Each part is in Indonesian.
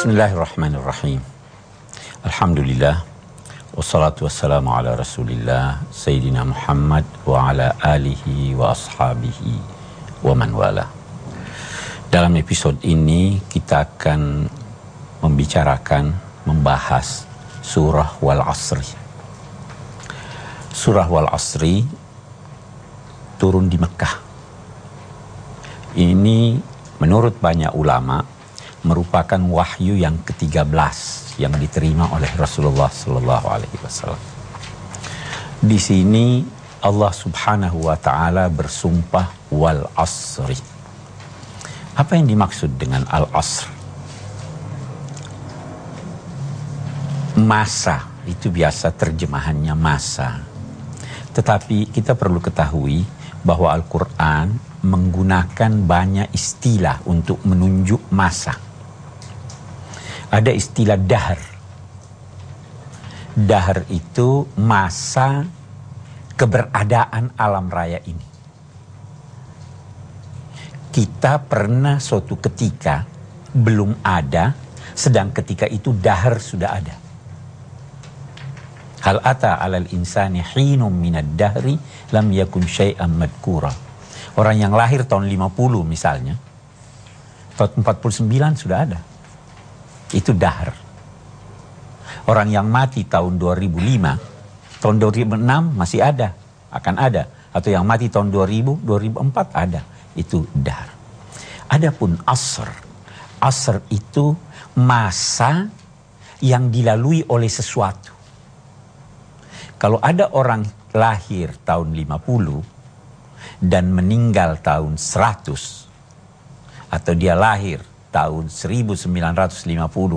Bismillahirrahmanirrahim. Alhamdulillah. Wassalatu wassalamu ala rasulillah Sayyidina Muhammad wa ala alihi wa ashabihi wa man wala. Dalam episode ini kita akan membahas surah Wal Asri. Surah Wal Asri turun di Mekah. Ini menurut banyak ulama merupakan wahyu yang ke-13 yang diterima oleh Rasulullah sallallahu alaihi wasallam. Di sini Allah Subhanahu wa taala bersumpah wal asri. Apa yang dimaksud dengan al-asr? Masa, itu biasa terjemahannya masa. Tetapi kita perlu ketahui bahwa Al-Qur'an menggunakan banyak istilah untuk menunjuk masa. Ada istilah dahar. Dahar itu masa keberadaan alam raya ini. Kita pernah suatu ketika belum ada, sedang ketika itu dahar sudah ada. Hal ata alal insani hinum minad dahri lam yakun syai'an madkura. Orang yang lahir tahun 50 misalnya, tahun 49 sudah ada. Itu dahar. Orang yang mati tahun 2005, tahun 2006 masih ada, akan ada. Atau yang mati tahun 2000, 2004 ada. Itu dahar. Adapun asr. Asr itu masa yang dilalui oleh sesuatu. Kalau ada orang lahir tahun 50 dan meninggal tahun 100, atau dia lahir tahun 1950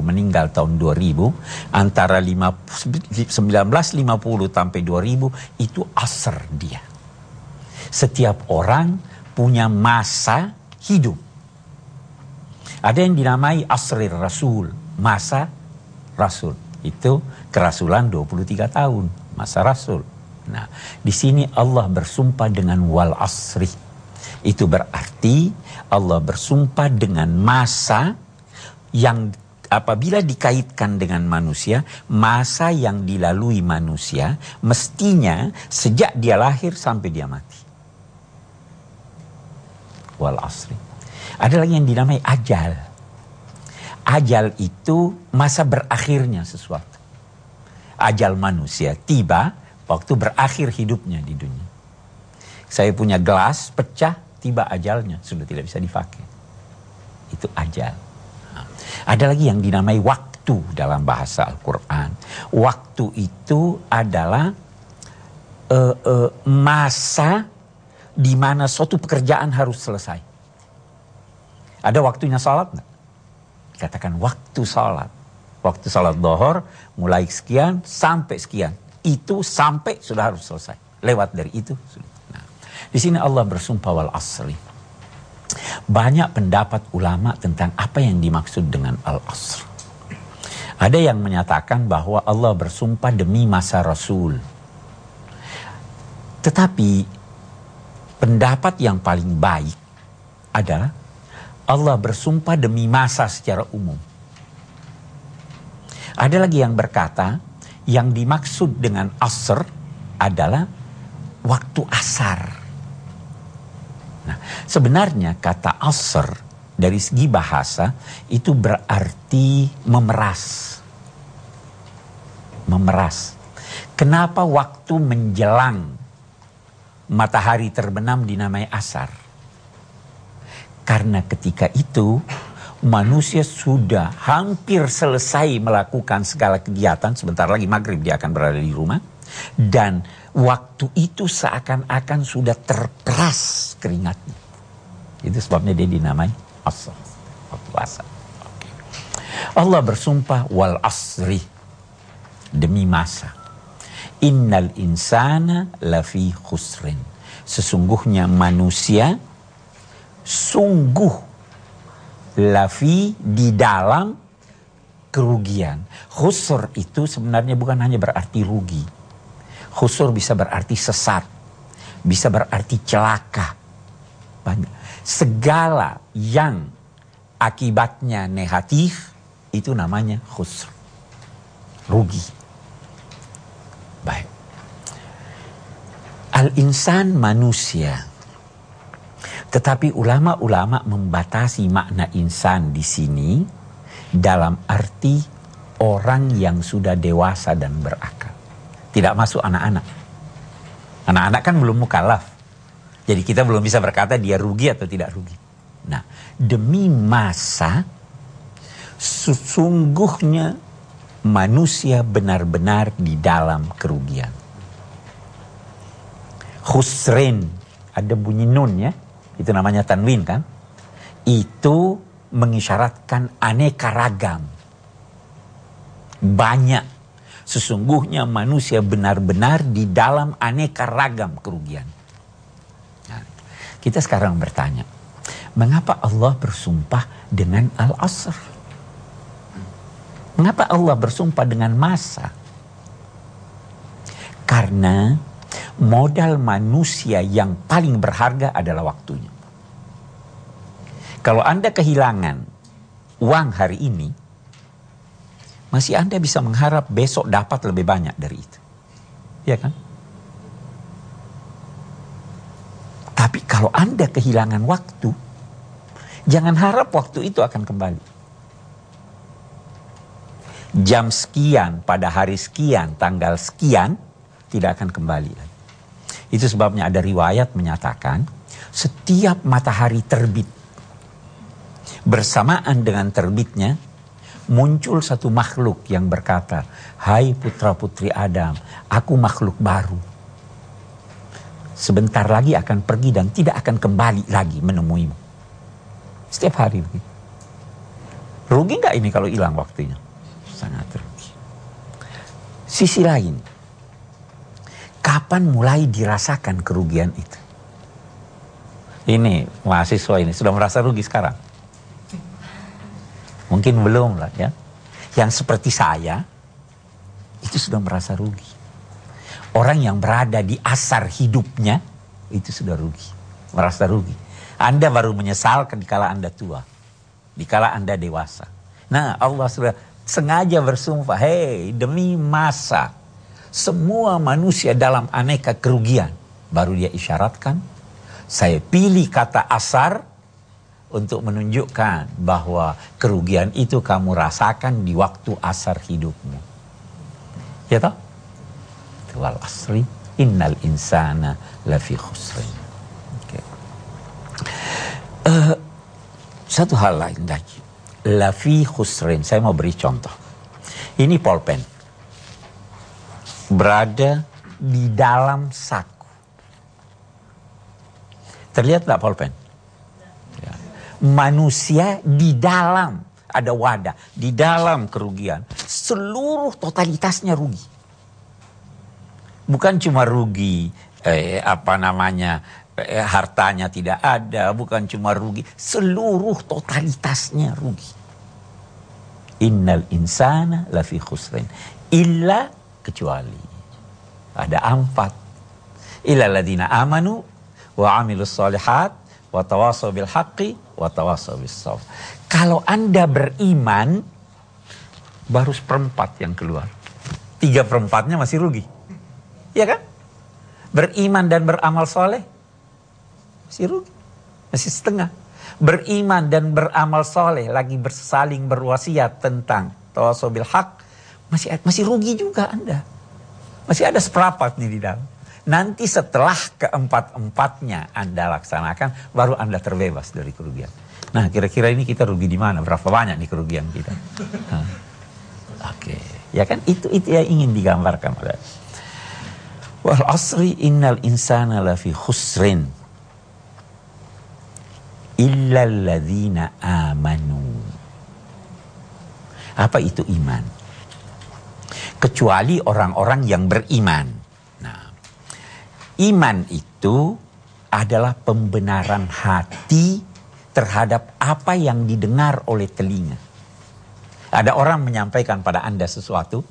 meninggal tahun 2000, antara 1950 sampai 2000 itu asr dia. Setiap orang punya masa hidup. Ada yang dinamai asrir rasul, masa rasul. Itu kerasulan 23 tahun, masa rasul. Nah, di sini Allah bersumpah dengan wal asri. Itu berarti Allah bersumpah dengan masa yang apabila dikaitkan dengan manusia, masa yang dilalui manusia mestinya sejak dia lahir sampai dia mati. Wal asri. Ada lagi yang dinamai ajal. Ajal itu masa berakhirnya sesuatu. Ajal manusia tiba waktu berakhir hidupnya di dunia. Saya punya gelas pecah, tiba ajalnya, sudah tidak bisa dipakai. Itu ajal. Nah, ada lagi yang dinamai waktu dalam bahasa Al-Quran. Waktu itu adalah masa di mana suatu pekerjaan harus selesai. Ada waktunya salat nggak? Katakan waktu salat. Waktu salat zuhur mulai sekian sampai sekian. Itu sampai sudah harus selesai. Lewat dari itu sudah. Di sini Allah bersumpah wal asri. Banyak pendapat ulama tentang apa yang dimaksud dengan al-asr. Ada yang menyatakan bahwa Allah bersumpah demi masa Rasul. Tetapi pendapat yang paling baik adalah Allah bersumpah demi masa secara umum. Ada lagi yang berkata yang dimaksud dengan asr adalah waktu asar. Nah, sebenarnya kata asr dari segi bahasa itu berarti memeras. Memeras. Kenapa waktu menjelang matahari terbenam dinamai asar? Karena ketika itu manusia sudah hampir selesai melakukan segala kegiatan. Sebentar lagi maghrib dia akan berada di rumah. Dan waktu itu seakan-akan sudah terperas keringatnya. Itu sebabnya dia dinamai asr. Waktu asar. Okay. Allah bersumpah wal asri. Demi masa. Innal insana lafi khusrin. Sesungguhnya manusia sungguh lafi di dalam kerugian. Khusr itu sebenarnya bukan hanya berarti rugi. Khusur bisa berarti sesat, bisa berarti celaka. Banyak. Segala yang akibatnya negatif itu namanya khusr. Rugi. Baik. Al-insan manusia. Tetapi ulama-ulama membatasi makna insan di sini dalam arti orang yang sudah dewasa dan berakal. Tidak masuk anak-anak. Anak-anak kan belum mukallaf. Jadi kita belum bisa berkata dia rugi atau tidak rugi. Nah, demi masa, sesungguhnya manusia benar-benar di dalam kerugian. Khusrin, ada bunyi nun ya, itu namanya tanwin kan. Itu mengisyaratkan aneka ragam. Banyak. Sesungguhnya manusia benar-benar di dalam aneka ragam kerugian. Nah, kita sekarang bertanya, mengapa Allah bersumpah dengan al-asr? Mengapa Allah bersumpah dengan masa? Karena modal manusia yang paling berharga adalah waktunya. Kalau Anda kehilangan uang hari ini, masih Anda bisa mengharap besok dapat lebih banyak dari itu. Ya kan? Tapi kalau Anda kehilangan waktu, jangan harap waktu itu akan kembali. Jam sekian, pada hari sekian, tanggal sekian, tidak akan kembali lagi. Itu sebabnya ada riwayat menyatakan, setiap matahari terbit, bersamaan dengan terbitnya, muncul satu makhluk yang berkata, hai putra-putri Adam, aku makhluk baru. Sebentar lagi akan pergi dan tidak akan kembali lagi menemuimu. Setiap hari begitu. Rugi nggak ini kalau hilang waktunya? Sangat rugi. Sisi lain, kapan mulai dirasakan kerugian itu? Ini mahasiswa ini sudah merasa rugi sekarang? Mungkin belum lah ya. Yang seperti saya, itu sudah merasa rugi. Orang yang berada di asar hidupnya, itu sudah rugi. Merasa rugi. Anda baru menyesal dikala Anda tua. Dikala Anda dewasa. Nah, Allah sudah sengaja bersumpah, hei, demi masa, semua manusia dalam aneka kerugian. Baru dia isyaratkan, saya pilih kata asar, untuk menunjukkan bahwa kerugian itu kamu rasakan di waktu asar hidupmu. Ya toh? Wal asri innal insana lafi khusrin. Okay. Satu hal lain lagi. Lafi khusrin. Saya mau beri contoh. Ini pulpen. Berada di dalam saku. Terlihat tak pulpen? Manusia di dalam, ada wadah, di dalam kerugian, seluruh totalitasnya rugi. Bukan cuma rugi, hartanya tidak ada, bukan cuma rugi, seluruh totalitasnya rugi. Innal insana lafi khusrin, illa, kecuali, ada 4. Illa ladina amanu wa amilus solihat wa tawasaw bil haqqi wa tawasaw bis sabr. Kalau Anda beriman, baru 1/4 yang keluar. 3/4-nya masih rugi. Ya kan? Beriman dan beramal soleh, masih rugi. Masih setengah. Beriman dan beramal soleh, lagi bersaling berwasiat tentang tawasaw bil haqq, masih rugi juga Anda. Masih ada 1/4 nih di dalam. Nanti setelah ke-4-4-nya Anda laksanakan, baru Anda terbebas dari kerugian. Nah, kira-kira ini kita rugi di mana? Berapa banyak nih kerugian kita? Oke. Ya kan, itu yang ingin digambarkan oleh wal asri innal insana lafi khusrin illal ladzina amanu. Apa itu iman? Kecuali orang-orang yang beriman. Iman itu adalah pembenaran hati terhadap apa yang didengar oleh telinga. Ada orang menyampaikan pada Anda sesuatu,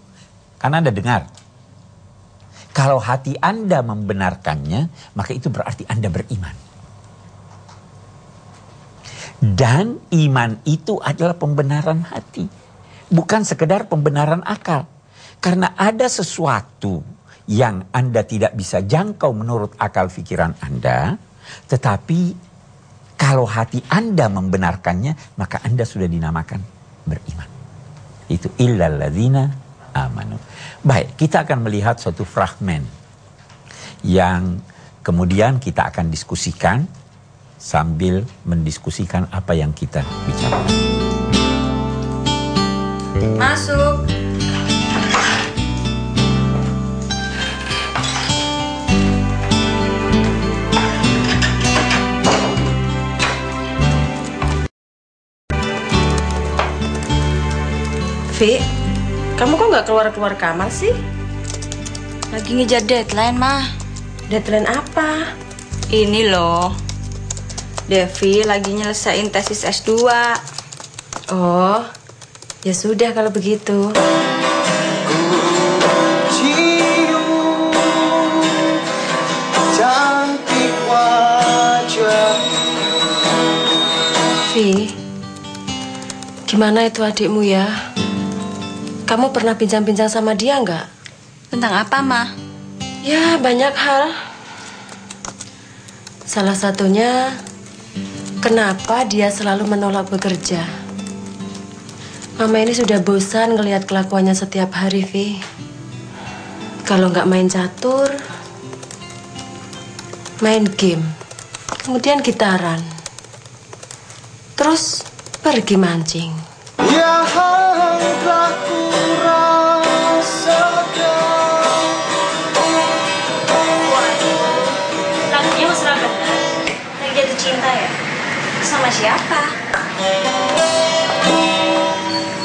kan Anda dengar. Kalau hati Anda membenarkannya, maka itu berarti Anda beriman. Dan iman itu adalah pembenaran hati. bukan sekedar pembenaran akal. Karena ada sesuatu yang Anda tidak bisa jangkau menurut akal pikiran Anda, tetapi kalau hati Anda membenarkannya, maka Anda sudah dinamakan beriman. Itu illal ladzina amanu. Baik, kita akan melihat suatu fragmen yang kemudian kita akan diskusikan sambil mendiskusikan apa yang kita bicarakan. Masuk. Vi, kamu kok nggak keluar-keluar kamar sih? Lagi ngejar deadline, Mah. Deadline apa? Ini loh. Devi lagi nyelesain tesis S2. Oh, ya sudah kalau begitu. Cantik wajah. Vi, gimana itu adikmu ya? Kamu pernah bincang-bincang sama dia nggak? Tentang apa, Mah? Ya, banyak hal. Salah satunya, kenapa dia selalu menolak bekerja. Mama ini sudah bosan ngelihat kelakuannya setiap hari, Vi. Kalau nggak main catur, main game, kemudian gitaran, terus pergi mancing. Yang telah ku rasakan. Lagunya mesra bener. Lagi jatuh cinta ya? Sama siapa?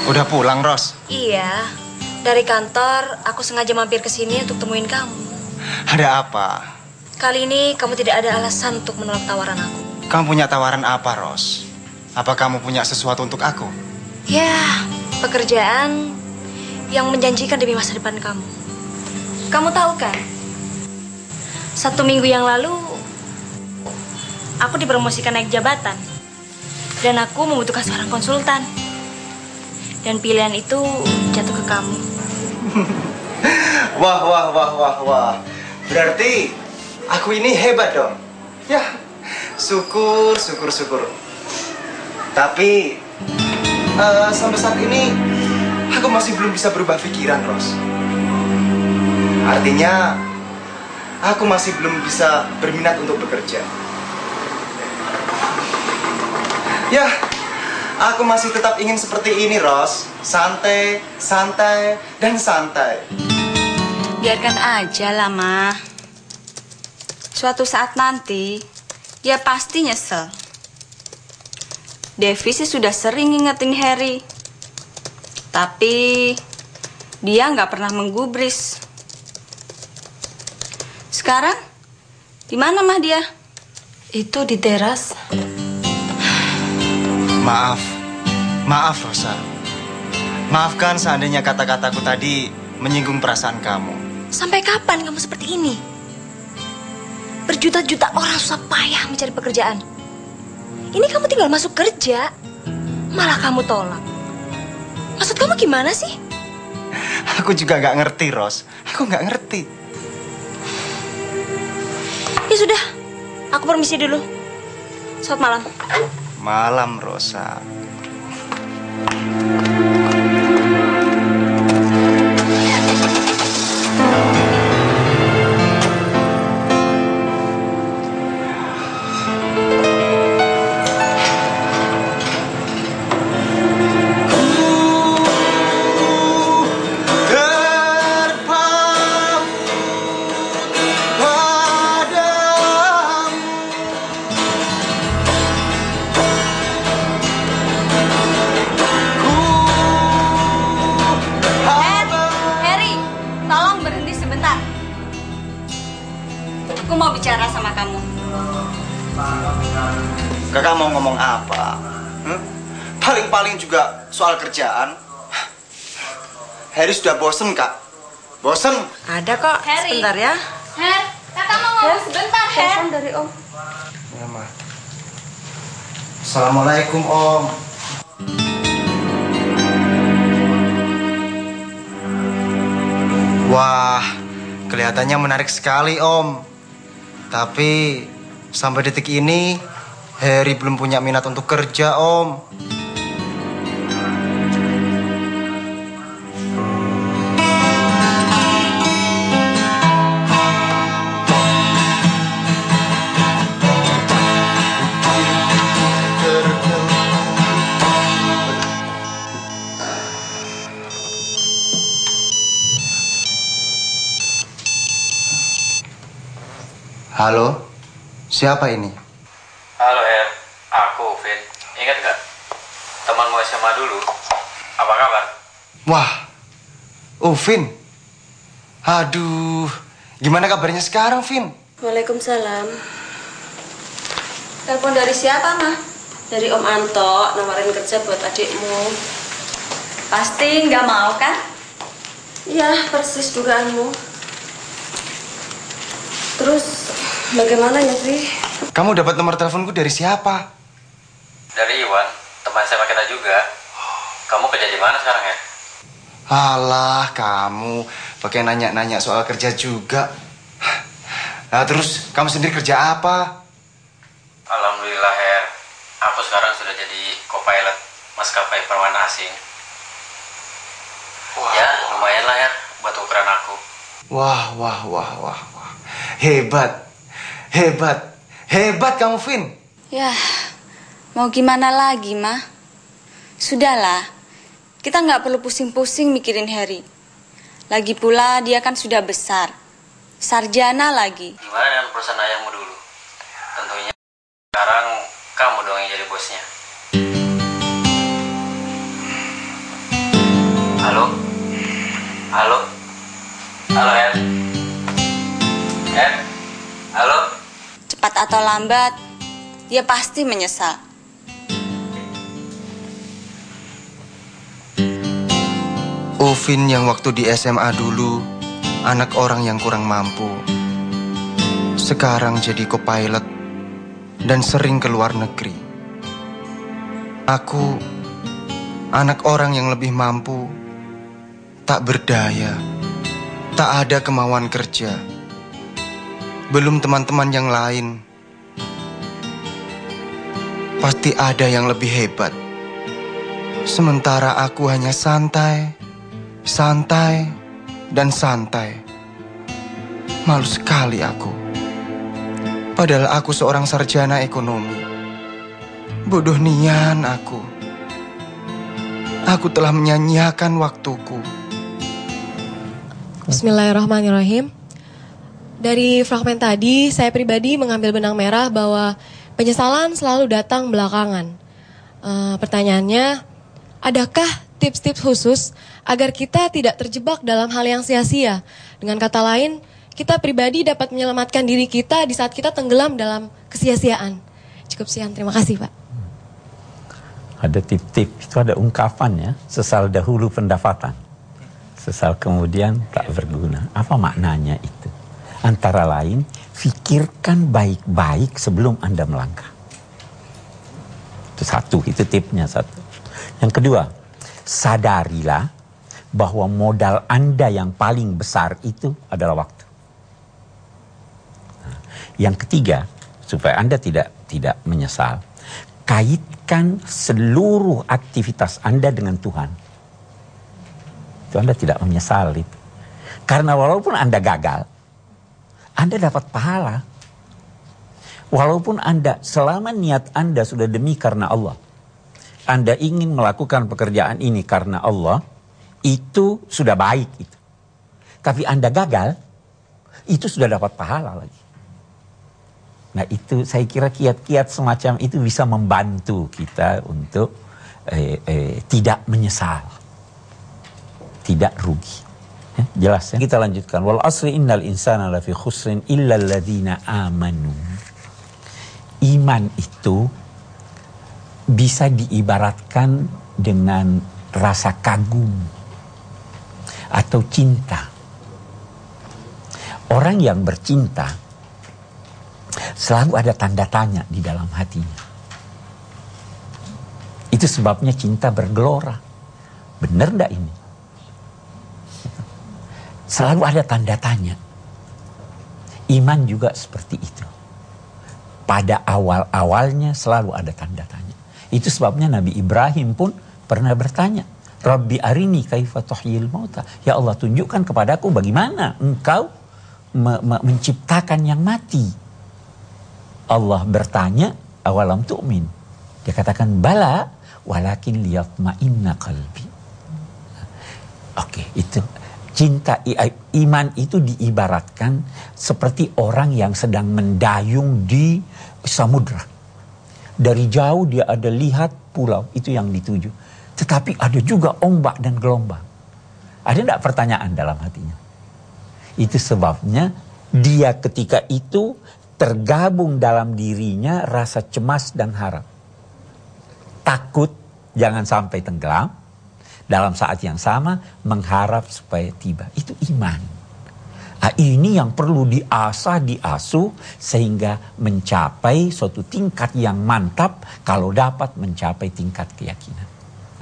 Udah pulang, Ros? Iya. Dari kantor, aku sengaja mampir ke sini untuk temuin kamu. Ada apa? Kali ini kamu tidak ada alasan untuk menolak tawaran aku. Kamu punya tawaran apa, Ros? Apa kamu punya sesuatu untuk aku? Ya, pekerjaan yang menjanjikan demi masa depan kamu. Kamu tahu kan? 1 minggu yang lalu, aku dipromosikan naik jabatan. Dan aku membutuhkan seorang konsultan. Dan pilihan itu jatuh ke kamu. Wah. Berarti aku ini hebat dong. Ya, syukur. Tapi sampai saat ini aku masih belum bisa berubah pikiran, Ros. Artinya aku masih belum bisa berminat untuk bekerja. Ya, aku masih tetap ingin seperti ini, Ros. Santai. Biarkan aja lah, Ma. Suatu saat nanti, dia pasti nyesel. Devi sih sudah sering ngingetin Harry. Tapi, dia nggak pernah menggubris. Sekarang, di mana Mah dia? Itu di teras. Maaf, Rosa. Maafkan seandainya kata-kataku tadi menyinggung perasaan kamu. Sampai kapan kamu seperti ini? Berjuta-juta orang susah payah mencari pekerjaan. Ini kamu tinggal masuk kerja, malah kamu tolak. Maksud kamu gimana sih? Aku juga nggak ngerti, Ros. Aku nggak ngerti. Ya sudah, aku permisi dulu. Selamat malam. Malam, Rosa. Aku mau bicara sama kamu. Kakak mau ngomong apa? Paling-paling juga soal kerjaan. Harry sudah bosen, Kak. Bosen? Ada kok. Harry. Sebentar ya. Her, kakak mau ngomong sebentar, Her. Telepon dari Om. Ya, Ma. Assalamualaikum, Om. Wah, kelihatannya menarik sekali, Om. Tapi sampai detik ini Harry belum punya minat untuk kerja, Om. Halo, siapa ini? Halo Her, aku Vin. Ingat gak? Temanmu SMA dulu. Apa kabar? Wah, Vin. Aduh, gimana kabarnya sekarang, Vin? Waalaikumsalam. Telepon dari siapa, Mah? Dari Om Anto, nawarin kerja buat adikmu. Pasti nggak mau kan? Iya, persis dugaanmu. Terus, bagaimana ya, Fi? Kamu dapat nomor teleponku dari siapa? Dari Iwan, teman SMA kita juga. Kamu kerja di mana sekarang ya? Alah, kamu pakai nanya-nanya soal kerja juga. Nah, terus kamu sendiri kerja apa? Alhamdulillah Her, aku sekarang sudah jadi co-pilot maskapai perwakilan asing. Wah. Ya, lumayan lah ya buat ukuran aku. Wah. Hebat kamu, Vin. Ya, mau gimana lagi, Mah? Sudahlah, kita nggak perlu pusing-pusing mikirin Harry. Lagi pula dia kan sudah besar, sarjana lagi. Gimana dengan perusahaan ayahmu dulu? Tentunya sekarang kamu dong yang jadi bosnya. Halo? Halo? Halo, Her? Her? Halo? Cepat atau lambat, dia pasti menyesal. Vin yang waktu di SMA dulu, anak orang yang kurang mampu. Sekarang jadi co-pilot dan sering ke luar negeri. Aku, anak orang yang lebih mampu, tak berdaya, tak ada kemauan kerja. Belum teman-teman yang lain. Pasti ada yang lebih hebat. Sementara aku hanya santai, dan santai. Malu sekali aku. Padahal aku seorang sarjana ekonomi. Bodoh nian aku. Aku telah menyanyiakan waktuku. Bismillahirrahmanirrahim. Dari fragmen tadi, saya pribadi mengambil benang merah bahwa penyesalan selalu datang belakangan. Pertanyaannya, adakah tips-tips khusus agar kita tidak terjebak dalam hal yang sia-sia? Dengan kata lain, kita pribadi dapat menyelamatkan diri kita di saat kita tenggelam dalam kesia-siaan. Cukup sekian, terima kasih Pak. Ada tip-tip, itu ada ungkapannya, sesal dahulu pendapatan, sesal kemudian tak berguna. Apa maknanya itu? Antara lain, pikirkan baik-baik sebelum Anda melangkah. Itu satu, itu tipnya satu. Yang kedua, sadarilah bahwa modal Anda yang paling besar itu adalah waktu. Nah, yang ketiga, supaya Anda tidak menyesal, kaitkan seluruh aktivitas Anda dengan Tuhan. Itu Anda tidak menyesal itu. Karena walaupun Anda gagal, Anda dapat pahala. Walaupun Anda, selama niat Anda sudah demi karena Allah, Anda ingin melakukan pekerjaan ini karena Allah, itu sudah baik itu. Tapi Anda gagal, itu sudah dapat pahala lagi. Nah itu saya kira kiat-kiat semacam itu bisa membantu kita untuk tidak menyesal, tidak rugi. Jelas ya? Kita lanjutkan. Wal asri innal insana lafi khusrin illa alladzina amanu. Iman itu bisa diibaratkan dengan rasa kagum atau cinta. Orang yang bercinta selalu ada tanda tanya di dalam hatinya. Itu sebabnya cinta bergelora. Benar enggak ini? Selalu ada tanda tanya. Iman juga seperti itu. Pada awal-awalnya selalu ada tanda tanya. Itu sebabnya Nabi Ibrahim pun pernah bertanya, Rabbi arini kaifa tuhyil mauta. Ya Allah, tunjukkan kepadaku bagaimana engkau menciptakan yang mati. Allah bertanya, awalam tu'min. Dia katakan, bala, walakin liyatma'inna qalbi. Oke, itu. Cinta, iman itu diibaratkan seperti orang yang sedang mendayung di samudra. Dari jauh dia ada lihat pulau, itu yang dituju. Tetapi ada juga ombak dan gelombang. Ada enggak pertanyaan dalam hatinya? Itu sebabnya dia ketika itu tergabung dalam dirinya rasa cemas dan harap. Takut jangan sampai tenggelam. Dalam saat yang sama mengharap supaya tiba. Itu iman. Nah, ini yang perlu diasuh sehingga mencapai suatu tingkat yang mantap kalau dapat mencapai tingkat keyakinan.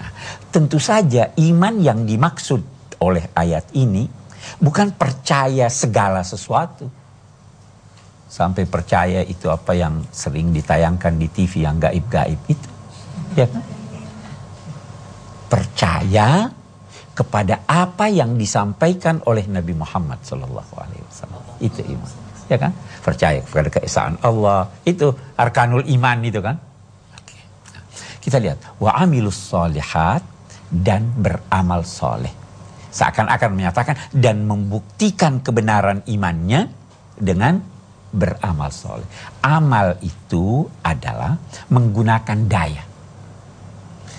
Nah, tentu saja iman yang dimaksud oleh ayat ini bukan percaya segala sesuatu. Sampai percaya itu apa yang sering ditayangkan di TV yang gaib-gaib itu. Ya kan? Percaya kepada apa yang disampaikan oleh Nabi Muhammad SAW. Itu iman. Ya kan? Percaya kepada keesaan Allah. Itu arkanul iman itu kan. Oke. Kita lihat. Wa amilus solihat dan beramal soleh. Seakan-akan menyatakan dan membuktikan kebenaran imannya dengan beramal soleh. Amal itu adalah menggunakan daya.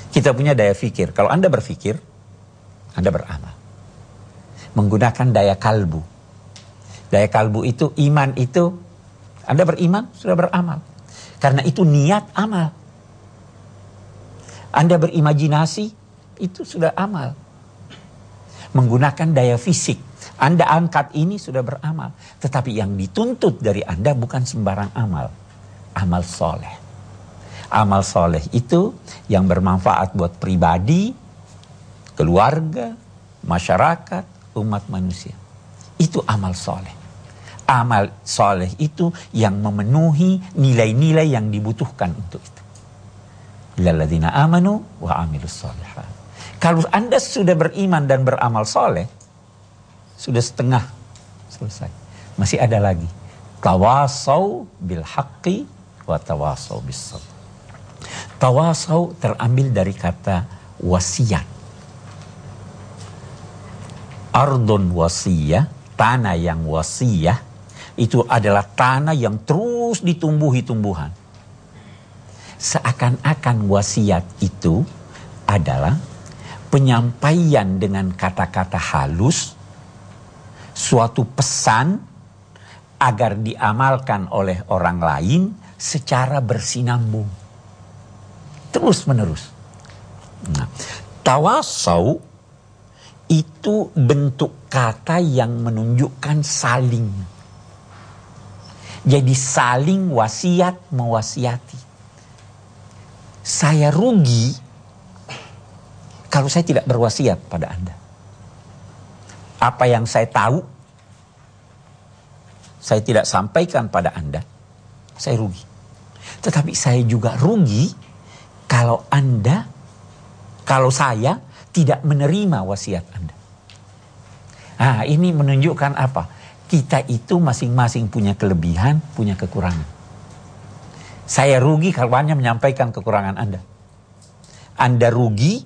Kita punya daya fikir. Kalau Anda berfikir, Anda beramal. Menggunakan daya kalbu. Daya kalbu itu, iman itu, Anda beriman, sudah beramal. Karena itu niat amal. Anda berimajinasi, itu sudah amal. Menggunakan daya fisik. Anda angkat ini sudah beramal. Tetapi yang dituntut dari Anda bukan sembarang amal. Amal soleh. Amal soleh itu yang bermanfaat buat pribadi, keluarga, masyarakat, umat manusia. Itu amal soleh. Amal soleh itu yang memenuhi nilai-nilai yang dibutuhkan untuk itu. Lilladzina amanu wa amilus solihat. Kalau Anda sudah beriman dan beramal soleh, sudah setengah selesai. Masih ada lagi. Tawasau bil haqqi wa tawasau bis sabr. Tawasau terambil dari kata wasiat. Ardun wasiyah, tanah yang wasiyah, itu adalah tanah yang terus ditumbuhi tumbuhan. Seakan-akan wasiat itu adalah penyampaian dengan kata-kata halus, suatu pesan agar diamalkan oleh orang lain secara bersinambung. Terus menerus. Nah, tawasau itu bentuk kata yang menunjukkan saling. Jadi saling wasiat mewasiati. Saya rugi kalau saya tidak berwasiat pada Anda. Apa yang saya tahu, saya tidak sampaikan pada Anda, saya rugi. Tetapi saya juga rugi kalau saya tidak menerima wasiat Anda. Nah, ini menunjukkan apa? Kita itu masing-masing punya kelebihan, punya kekurangan. Saya rugi kalau hanya menyampaikan kekurangan Anda. Anda rugi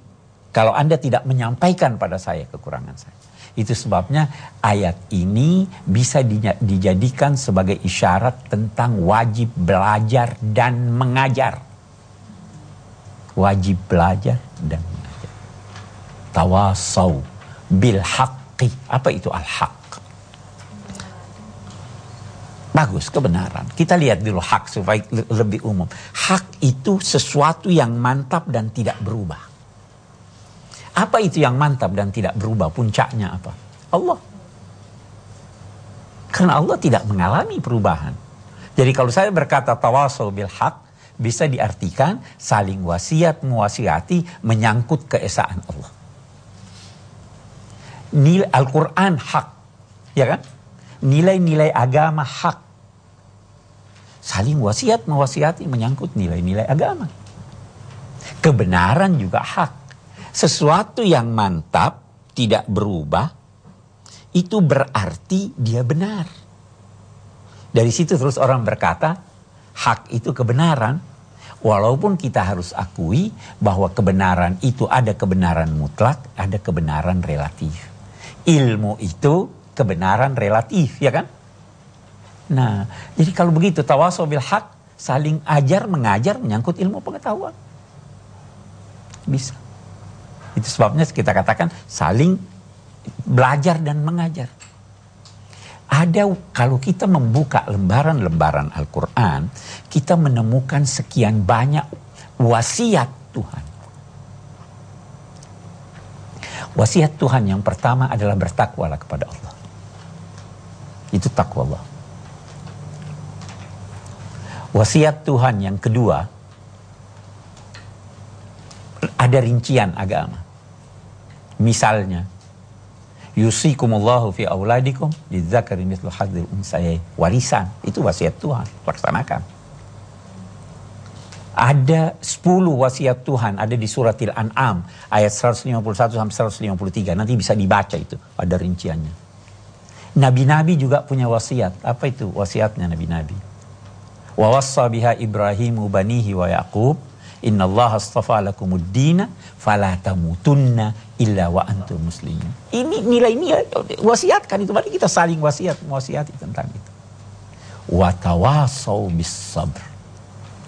kalau Anda tidak menyampaikan pada saya kekurangan saya. Itu sebabnya ayat ini bisa dijadikan sebagai isyarat tentang wajib belajar dan mengajar. Wajib belajar dan mengajar. Tawasau bil haqqi. Apa itu al-haq? Bagus, kebenaran. Kita lihat dulu hak supaya lebih umum. Hak itu sesuatu yang mantap dan tidak berubah. Apa itu yang mantap dan tidak berubah? Puncaknya apa? Allah. Karena Allah tidak mengalami perubahan. Jadi kalau saya berkata tawasau bil haq, bisa diartikan saling wasiat mewasiati menyangkut keesaan Allah. Nilai Al-Quran hak. Ya kan? Nilai-nilai agama hak. Saling wasiat mewasiati menyangkut nilai-nilai agama. Kebenaran juga hak. Sesuatu yang mantap, tidak berubah, itu berarti dia benar. Dari situ terus orang berkata, hak itu kebenaran. Walaupun kita harus akui bahwa kebenaran itu ada kebenaran mutlak, ada kebenaran relatif. Ilmu itu kebenaran relatif, ya kan? Nah, jadi kalau begitu, tawasau bil haq, saling ajar, mengajar, menyangkut ilmu pengetahuan. Bisa. Itu sebabnya kita katakan saling belajar dan mengajar. Ada, kalau kita membuka lembaran-lembaran Al-Quran, kita menemukan sekian banyak wasiat Tuhan. Wasiat Tuhan yang pertama adalah bertakwalah kepada Allah. Itu takwa Allah. Wasiat Tuhan yang kedua, ada rincian agama. Misalnya, yusikumullahu fi auladikum lidzakari mithlu hadzil unsayain. Warisan, itu wasiat Tuhan, laksanakan. Ada 10 wasiat Tuhan, ada di suratil An'am ayat 151 sampai 153. Nanti bisa dibaca itu, ada rinciannya. Nabi-nabi juga punya wasiat. Apa itu wasiatnya nabi-nabi? Wa wassa biha Ibrahimu banihi wa Yaqub, innallaha astafa lakumuddina fala tamutunna illa wa antum muslimin. Ini nilai-nilai wasiatkan itu. Berarti kita saling mewasiati tentang itu. Wa tawasau bis sabr.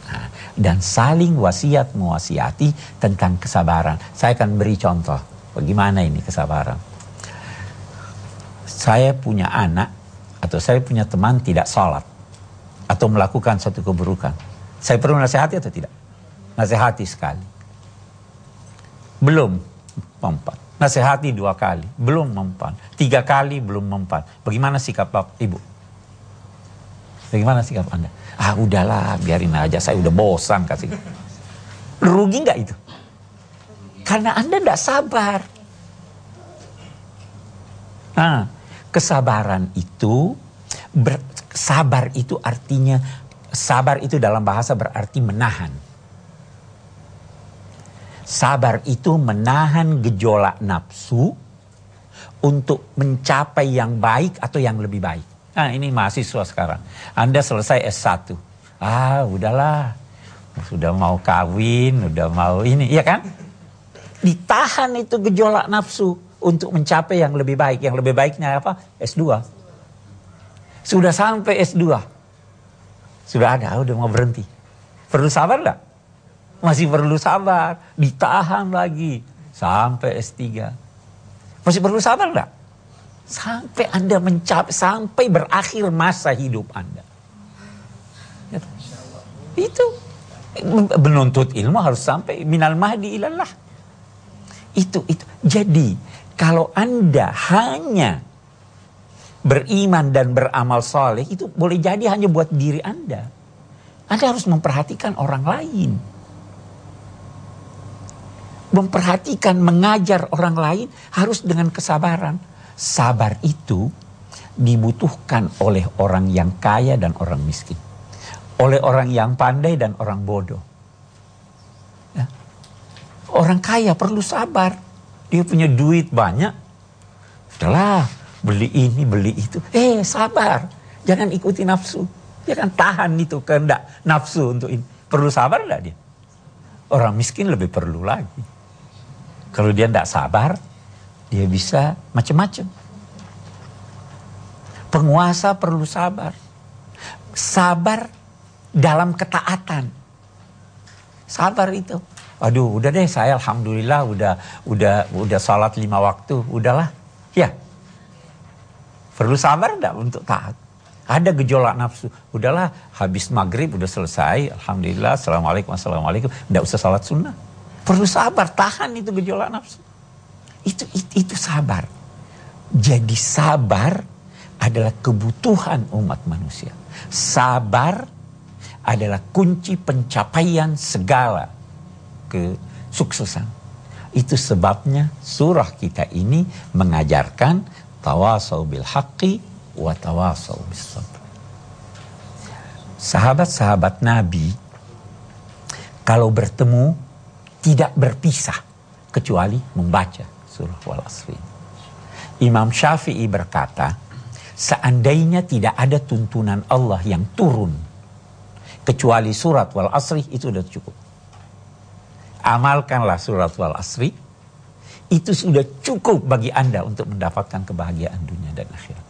Nah, dan saling wasiat mewasiati tentang kesabaran. Saya akan beri contoh. Bagaimana ini kesabaran? Saya punya anak atau saya punya teman tidak sholat atau melakukan satu keburukan. Saya perlu nasihati atau tidak? Nasihati sekali. Belum mempan. Nasihati 2 kali. Belum mempan. 3 kali belum mempan. Bagaimana sikap ibu? Bagaimana sikap Anda? Ah udahlah, biarin aja. Saya udah bosan kasih. Rugi nggak itu? Karena Anda tidak sabar. Nah, kesabaran itu, sabar itu artinya, sabar itu dalam bahasa berarti menahan. Sabar itu menahan gejolak nafsu untuk mencapai yang baik atau yang lebih baik. Nah ini mahasiswa sekarang. Anda selesai S1. Ah udahlah. Sudah mau kawin, udah mau ini. Iya kan? Ditahan itu gejolak nafsu untuk mencapai yang lebih baik. Yang lebih baiknya apa? S2. Sudah sampai S2. Sudah ada, udah mau berhenti. Perlu sabar enggak? Masih perlu sabar, ditahan lagi sampai S3. Masih perlu sabar enggak? Sampai Anda mencapai, sampai berakhir masa hidup Anda. Itu menuntut ilmu harus sampai minal mahdi ilallah. Itu. Jadi kalau Anda hanya beriman dan beramal soleh, itu boleh jadi hanya buat diri Anda. Anda harus memperhatikan orang lain. Memperhatikan, mengajar orang lain harus dengan kesabaran. Sabar itu dibutuhkan oleh orang yang kaya dan orang miskin. Oleh orang yang pandai dan orang bodoh. Ya. Orang kaya perlu sabar. Dia punya duit banyak. Sudahlah, beli ini, beli itu. Sabar. Jangan ikuti nafsu. Jangan tahan itu kehendak nafsu untuk ini. Perlu sabar enggak dia? Orang miskin lebih perlu lagi. Kalau dia tidak sabar, dia bisa macam-macam. Penguasa perlu sabar. Sabar dalam ketaatan. Sabar itu. Aduh, udah deh saya alhamdulillah udah salat 5 waktu, udahlah. Ya. Perlu sabar enggak untuk taat? Ada gejolak nafsu. Udahlah, habis maghrib udah selesai, alhamdulillah, assalamualaikum. Enggak usah salat sunnah. Perlu sabar, tahan itu gejolak nafsu. Itu sabar. Jadi sabar adalah kebutuhan umat manusia. Sabar adalah kunci pencapaian segala kesuksesan. Itu sebabnya surah kita ini mengajarkan tawasau bil haqqi wa tawasau bis sabr. Sahabat-sahabat Nabi kalau bertemu tidak berpisah kecuali membaca surah Wal Asri. Imam Syafi'i berkata, seandainya tidak ada tuntunan Allah yang turun kecuali surat Wal Asri, itu sudah cukup. Amalkanlah surat Wal Asri, itu sudah cukup bagi Anda untuk mendapatkan kebahagiaan dunia dan akhirat.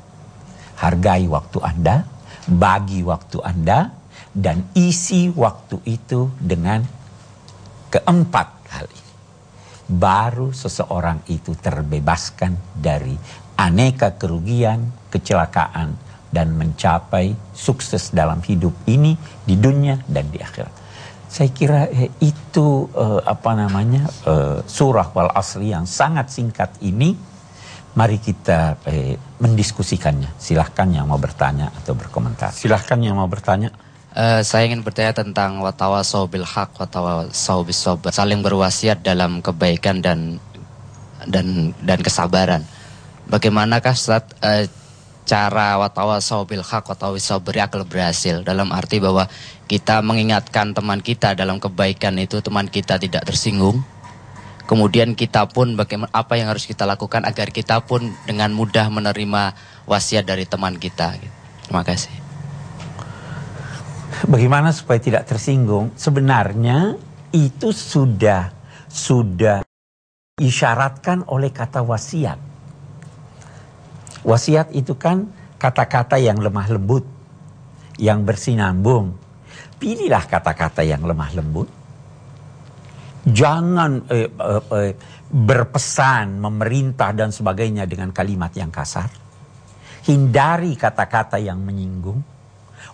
Hargai waktu Anda, bagi waktu Anda, dan isi waktu itu dengan keempat hal ini. Baru seseorang itu terbebaskan dari aneka kerugian, kecelakaan, dan mencapai sukses dalam hidup ini, di dunia dan di akhirat. Saya kira itu surah Wal Asri yang sangat singkat ini. Mari kita mendiskusikannya. Silahkan yang mau bertanya atau berkomentar. Silahkan yang mau bertanya. Saya ingin bertanya tentang watawasau bil haq, watawasau bis sabr, saling berwasiat dalam kebaikan dan kesabaran. Bagaimanakah Ustaz cara watawasau bil haq, watawasau bis sabr akan berhasil, dalam arti bahwa kita mengingatkan teman kita dalam kebaikan itu, teman kita tidak tersinggung. Kemudian kita pun bagaimana, apa yang harus kita lakukan agar kita pun dengan mudah menerima wasiat dari teman kita. Terima kasih. Bagaimana supaya tidak tersinggung? Sebenarnya itu sudah isyaratkan oleh kata wasiat. Wasiat itu kan kata-kata yang lemah lembut, yang bersinambung. Pilihlah kata-kata yang lemah lembut. Jangan berpesan, memerintah dan sebagainya dengan kalimat yang kasar. Hindari kata-kata yang menyinggung.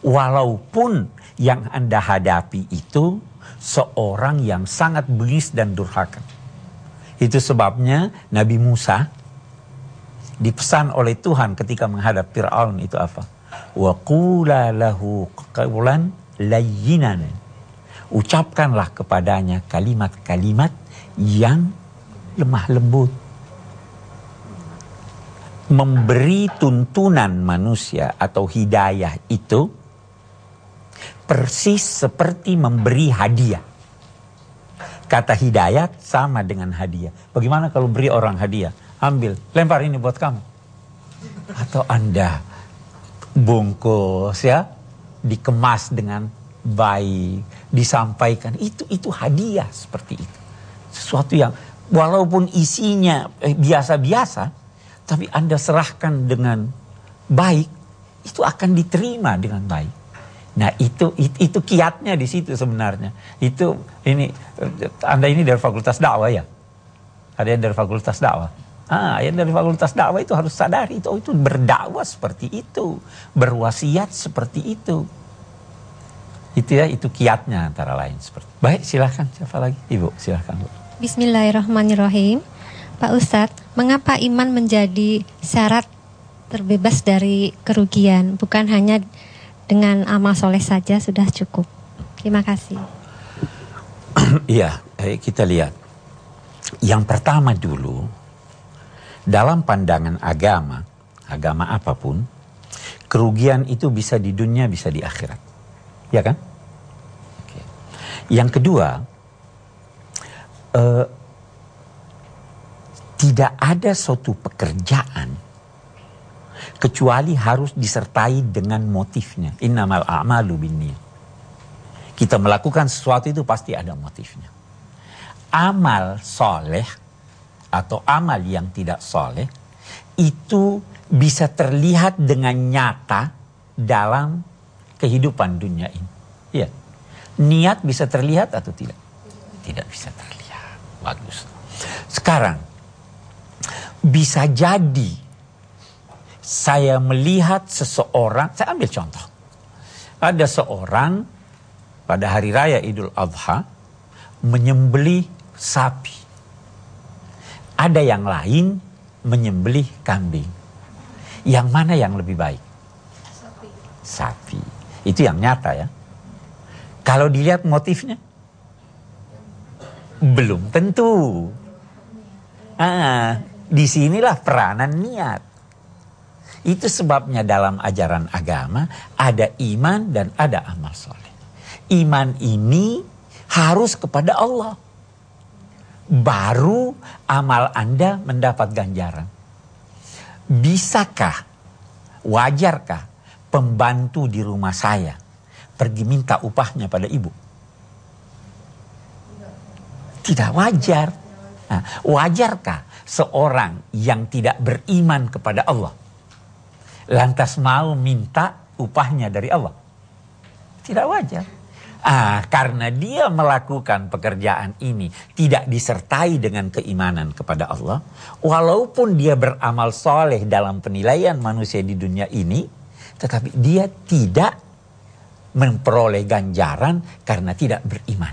Walaupun yang Anda hadapi itu seorang yang sangat bengis dan durhaka. Itu sebabnya Nabi Musa dipesan oleh Tuhan ketika menghadap Fir'aun itu apa? Wa qula lahu qawlan layyinan. Ucapkanlah kepadanya kalimat-kalimat yang lemah lembut. Memberi tuntunan manusia atau hidayah itu persis seperti memberi hadiah. Kata hidayat sama dengan hadiah. Bagaimana kalau beri orang hadiah? Ambil, lempar ini buat kamu. Atau Anda bungkus ya, dikemas dengan baik, disampaikan. Itu hadiah seperti itu. Sesuatu yang walaupun isinya biasa-biasa, tapi Anda serahkan dengan baik, itu akan diterima dengan baik. Nah itu kiatnya di situ sebenarnya. Anda ini dari Fakultas Dakwah ya? Ada yang dari Fakultas Dakwah? Yang dari Fakultas Dakwah itu harus sadari itu berdakwah seperti itu, berwasiat seperti itu. Itu kiatnya antara lain seperti. Baik, silahkan. Siapa lagi? Ibu, silahkan. Bismillahirrahmanirrahim. Pak Ustadz, mengapa iman menjadi syarat terbebas dari kerugian? Bukan hanya dengan amal soleh saja sudah cukup. Terima kasih. Iya, kita lihat. Yang pertama dulu, dalam pandangan agama apapun, kerugian itu bisa di dunia, bisa di akhirat. Ya kan? Oke. Yang kedua, tidak ada suatu pekerjaan kecuali harus disertai dengan motifnya. Innamal a'malu binniyat. Kita melakukan sesuatu itu pasti ada motifnya. Amal soleh atau amal yang tidak soleh itu bisa terlihat dengan nyata dalam kehidupan dunia ini. Ya. Niat bisa terlihat atau tidak? Tidak bisa terlihat. Bagus. Sekarang, bisa jadi saya melihat seseorang, saya ambil contoh. Ada seorang pada hari raya Idul Adha menyembelih sapi. Ada yang lain menyembelih kambing. Yang mana yang lebih baik? Sapi. Itu yang nyata ya. Kalau dilihat motifnya, belum tentu. Disinilah peranan niat. Itu sebabnya dalam ajaran agama ada iman dan ada amal soleh. Iman ini harus kepada Allah. Baru amal Anda mendapat ganjaran. Bisakah, wajarkah pembantu di rumah saya pergi minta upahnya pada ibu? Tidak wajar. Nah, wajarkah seorang yang tidak beriman kepada Allah lantas mau minta upahnya dari Allah? Tidak wajar. Karena dia melakukan pekerjaan ini tidak disertai dengan keimanan kepada Allah, walaupun dia beramal soleh dalam penilaian manusia di dunia ini, tetapi dia tidak memperoleh ganjaran karena tidak beriman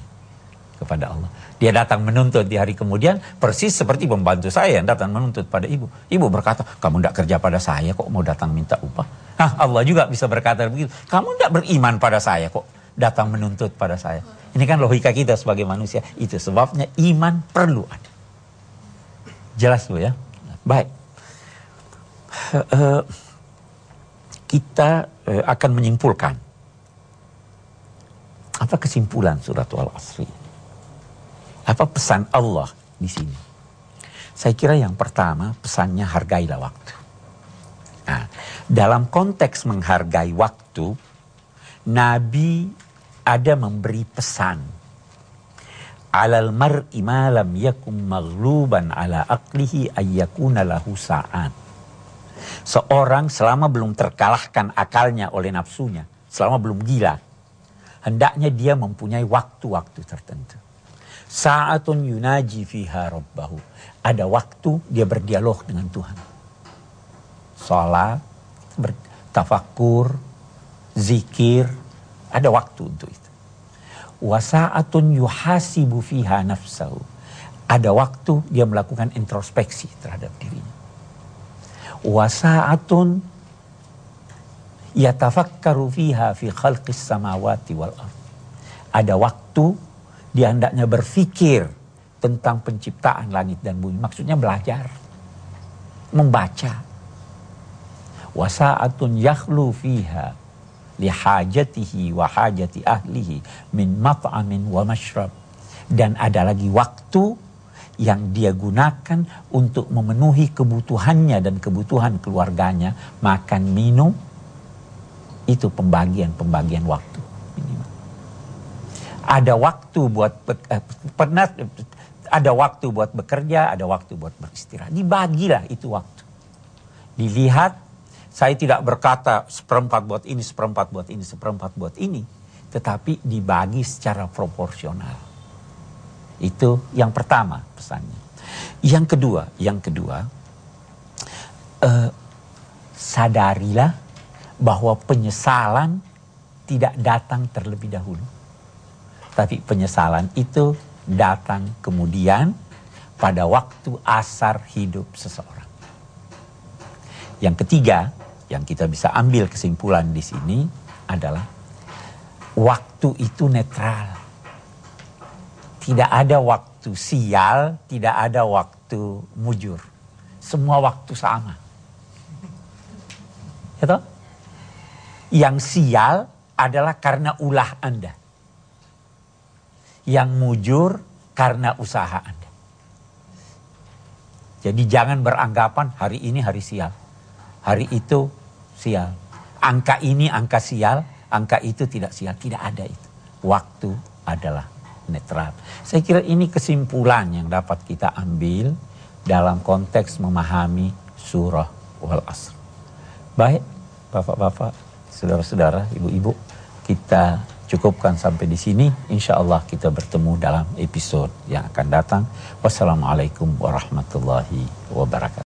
kepada Allah. Dia datang menuntut di hari kemudian, persis seperti pembantu saya yang datang menuntut pada ibu. Ibu berkata, kamu tidak kerja pada saya kok mau datang minta upah. Allah juga bisa berkata begitu, kamu tidak beriman pada saya kok datang menuntut pada saya. Ini kan logika kita sebagai manusia. Itu sebabnya iman perlu ada. Jelas Bu ya? Baik. Kita akan menyimpulkan. Apa kesimpulan surat Al-Asri? Apa pesan Allah di sini? Saya kira yang pertama pesannya hargailah waktu. Nah, dalam konteks menghargai waktu, Nabi ada memberi pesan. Alal mar'i ma lam yakum maghluban ala aqlihi ayyakuna lahu sa'an. Seorang selama belum terkalahkan akalnya oleh nafsunya, selama belum gila, hendaknya dia mempunyai waktu-waktu tertentu. Sa'atun yunaji fiha rabbahu. Ada waktu dia berdialog dengan Tuhan. Salat, bertafakkur, zikir, ada waktu untuk itu. Wasa'atun yuhasibu fiha nafsahu. Ada waktu dia melakukan introspeksi terhadap dirinya. Wasa'atun yatafakkaru fiha fi khalqis samawati wal ardh. Ada waktu dia hendaknya berpikir tentang penciptaan langit dan bumi. Maksudnya belajar, membaca. Wasa'atun yakhlu fiha lihajatihi wa hajati ahlihi min mat'amin wa mashrab. Dan ada lagi waktu yang dia gunakan untuk memenuhi kebutuhannya dan kebutuhan keluarganya, makan, minum. Itu pembagian waktu minimal. Ada waktu buat ada waktu buat bekerja, ada waktu buat beristirahat. Dibagilah itu waktu. Dilihat. Saya tidak berkata seperempat buat ini, seperempat buat ini, seperempat buat ini. Tetapi dibagi secara proporsional. Itu yang pertama pesannya. Yang kedua, sadarilah bahwa penyesalan tidak datang terlebih dahulu. Tapi penyesalan itu datang kemudian pada waktu asar hidup seseorang. Yang ketiga, yang kita bisa ambil kesimpulan di sini adalah waktu itu netral. Tidak ada waktu sial, tidak ada waktu mujur. Semua waktu sama. Ya toh? Yang sial adalah karena ulah Anda. Yang mujur karena usaha Anda. Jadi jangan beranggapan hari ini hari sial. Hari itu sial. Angka ini angka sial, angka itu tidak sial. Tidak ada itu. Waktu adalah netral. Saya kira ini kesimpulan yang dapat kita ambil dalam konteks memahami surah Wal-Asr. Baik, bapak-bapak, saudara-saudara, ibu-ibu, kita cukupkan sampai di sini. Insya Allah kita bertemu dalam episode yang akan datang. Wassalamualaikum warahmatullahi wabarakatuh.